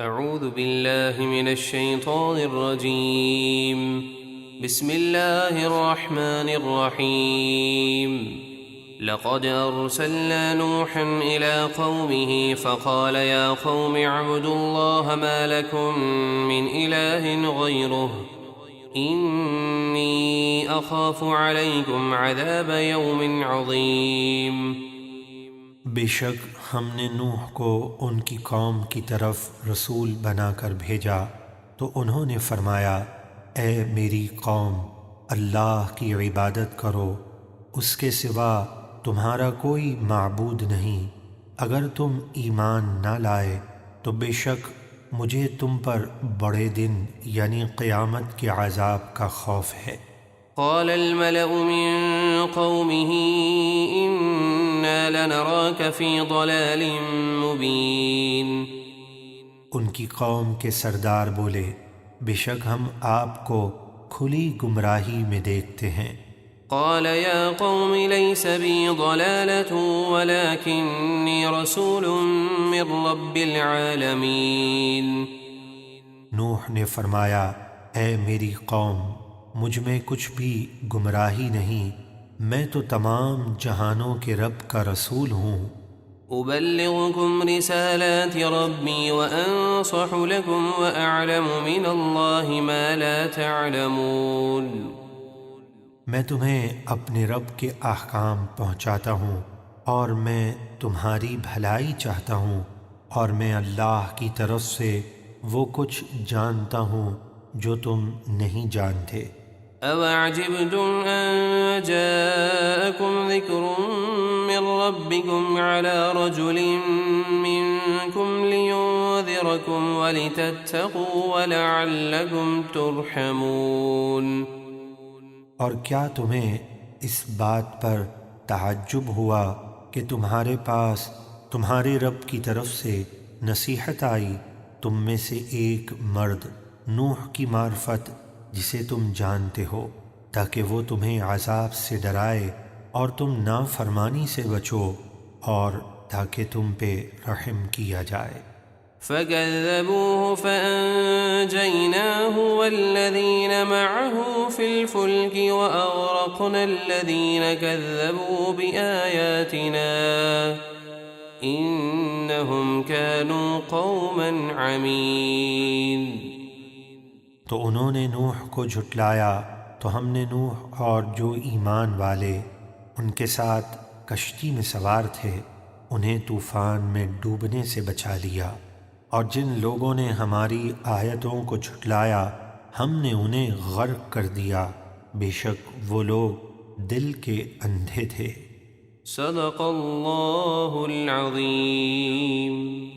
اعوذ باللہ من الشیطان الرجیم بسم اللہ الرحمن الرحیم لقد ارسلنا نوحا الى قومه فقال يا قوم اعبدوا الله ما لكم من اله غيره انی اخاف علیکم عذاب یوم عظیم۔ بے شک ہم نے نوح کو ان کی قوم کی طرف رسول بنا کر بھیجا تو انہوں نے فرمایا، اے میری قوم، اللہ کی عبادت کرو، اس کے سوا تمہارا کوئی معبود نہیں۔ اگر تم ایمان نہ لائے تو بے شک مجھے تم پر بڑے دن یعنی قیامت کے عذاب کا خوف ہے۔ قال الملأ من قومه إنا لنراك في ضلال مبين۔ ان کی قوم کے سردار بولے، بے شک ہم آپ کو کھلی گمراہی میں دیکھتے ہیں۔ قال يا قوم ليس بي ضلالة ولكني رسول من رب العالمين۔ نوح نے فرمایا، اے میری قوم، مجھ میں کچھ بھی گمراہی نہیں، میں تو تمام جہانوں کے رب کا رسول ہوں۔ أبلغكم رسالات ربي وأنصح لكم وأعلم من الله ما لا تعلمون۔ میں تمہیں اپنے رب کے احکام پہنچاتا ہوں اور میں تمہاری بھلائی چاہتا ہوں، اور میں اللہ کی طرف سے وہ کچھ جانتا ہوں جو تم نہیں جانتے۔ أَوَعْجِبْتُمْ أَن جَاءَكُمْ ذِكْرٌ مِّن رَّبِّكُمْ عَلَىٰ رَجُلٍ مِّنكُمْ لِيُنذِرَكُمْ وَلِتَتَّقُوا وَلَعَلَّكُمْ تُرْحَمُونَ۔ اور کیا تمہیں اس بات پر تعجب ہوا کہ تمہارے پاس تمہارے رب کی طرف سے نصیحت آئی، تم میں سے ایک مرد نوح کی معرفت جسے تم جانتے ہو، تاکہ وہ تمہیں عذاب سے ڈرائے اور تم نافرمانی سے بچو اور تاکہ تم پہ رحم کیا جائے۔ فَكَذَّبُوهُ فَأَنجَيْنَاهُ وَالَّذِينَ مَعَهُ فِي الْفُلْكِ وَأَغْرَقْنَا الَّذِينَ كَذَّبُوا بِآيَاتِنَا إِنَّهُمْ كَانُوا قَوْمًا عَمِينَ۔ تو انہوں نے نوح کو جھٹلایا تو ہم نے نوح اور جو ایمان والے ان کے ساتھ کشتی میں سوار تھے انہیں طوفان میں ڈوبنے سے بچا لیا، اور جن لوگوں نے ہماری آیتوں کو جھٹلایا ہم نے انہیں غرق کر دیا، بے شک وہ لوگ دل کے اندھے تھے۔ صدق اللہ العظیم۔